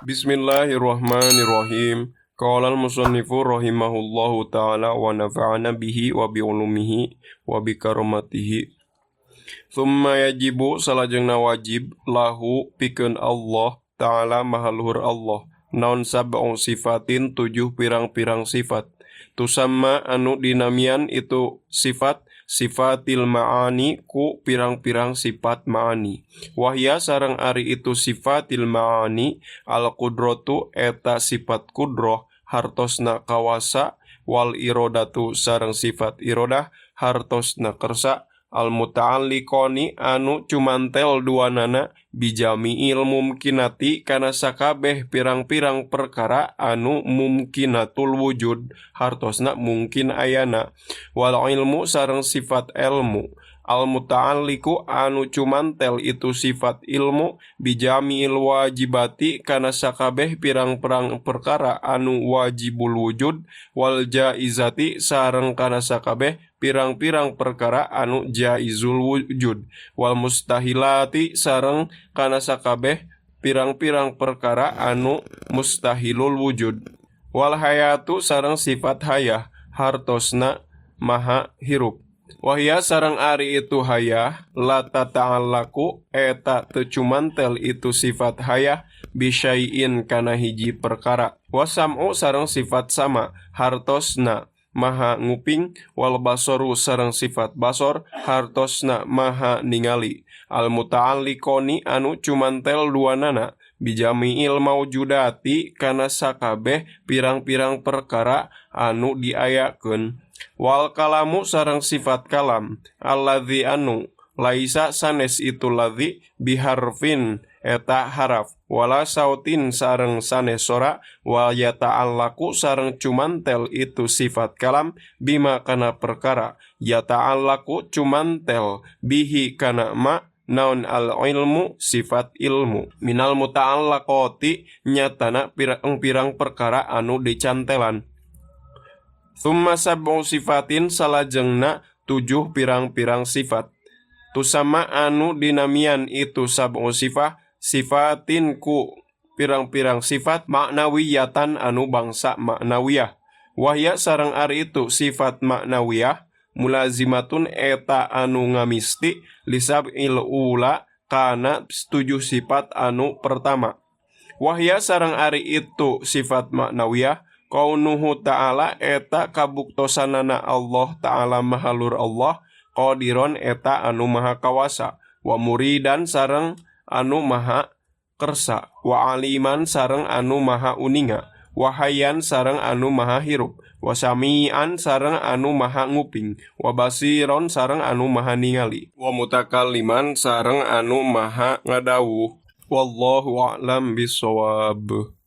Bismillahirrahmanirrahim. Qala al-musannifu rahimahullahu ta'ala wa nafa'ana bihi wa bi ulumihi wa bi karamatihi. Thumma yajibu salajengna wajib lahu pikeun Allah ta'ala maha luhur Allah naon sab'u sifatin 7 pirang-pirang sifat. Tusamma anu dinamian itu sifat sifatil ma'ani ku pirang-pirang sifat ma'ani. Wahya sareng ari itu sifatil ma'ani al-qudratu eta sifat kudroh hartosna kawasa wal irodatu sareng sifat irodah hartosna kersa al-muta'alliqoni anu cumantel duanana bijami'il mumkinati kana sakabeh pirang-pirang perkara anu mumkinatul wujud hartosna mungkin ayana wal ilmu sareng sifat ilmu al-muta'alliqu anu cumantel itu sifat ilmu bijami'il wajibati kana sakabeh pirang-pirang perkara anu wajibul wujud wal jaizati sareng kana sakabeh pirang-pirang perkara anu jaizul wujud wal mustahilati sareng kana sakabeh pirang-pirang perkara anu mustahilul wujud wal hayatu sareng sifat hayah hartosna maha hirup. Wahya sareng ari itu hayah la tata'allaku eta teu cumantel itu sifat hayah bisyai'in kana hiji perkara wasam'u sareng sifat sama hartosna maha nguping wal basoru sareng sifat basor hartosna maha ningali al muta'alliqoni anu cumantel duanana bijami'il maujudati kana sakabeh pirang-pirang perkara anu diayakeun wal kalamu sareng sifat kalam alladzi anu laisa sanes itu ladzi biharfin eta haraf wala sautin sareng sanes sora wa yata'allaku sareng cumantel itu sifat kalam bima kana perkara yata'allaku cumantel bihi kana ma naun al ilmu sifat ilmu minal muta'allaqati nyatana pirang-pirang perkara anu dicantelan. Tsumma sab'u sifatin salajengna 7 pirang-pirang sifat. Tusama anu dinamian itu sab'u sifah sifatin ku pirang-pirang sifat maknawiyatan anu bangsa maknawiyah. Wahya sareng ari itu sifat maknawiyah mulazimatun eta anu ngamisti lisab'il ula kana 7 sifat anu pertama. Wahya sareng ari itu sifat maknawiyah kaunuhu ta'ala eta kabuktosanana Allah ta'ala mahalur Allah qadiron eta anu maha kawasa wa muridan sareng anu maha kersa wa aliman sareng anu maha uninga wa hayyan sareng anu maha hirup wa samian sareng anu maha nguping wa basiron sareng anu maha ningali wa mutakalliman sareng anu maha ngadawuh wallahu a'lam bissawab.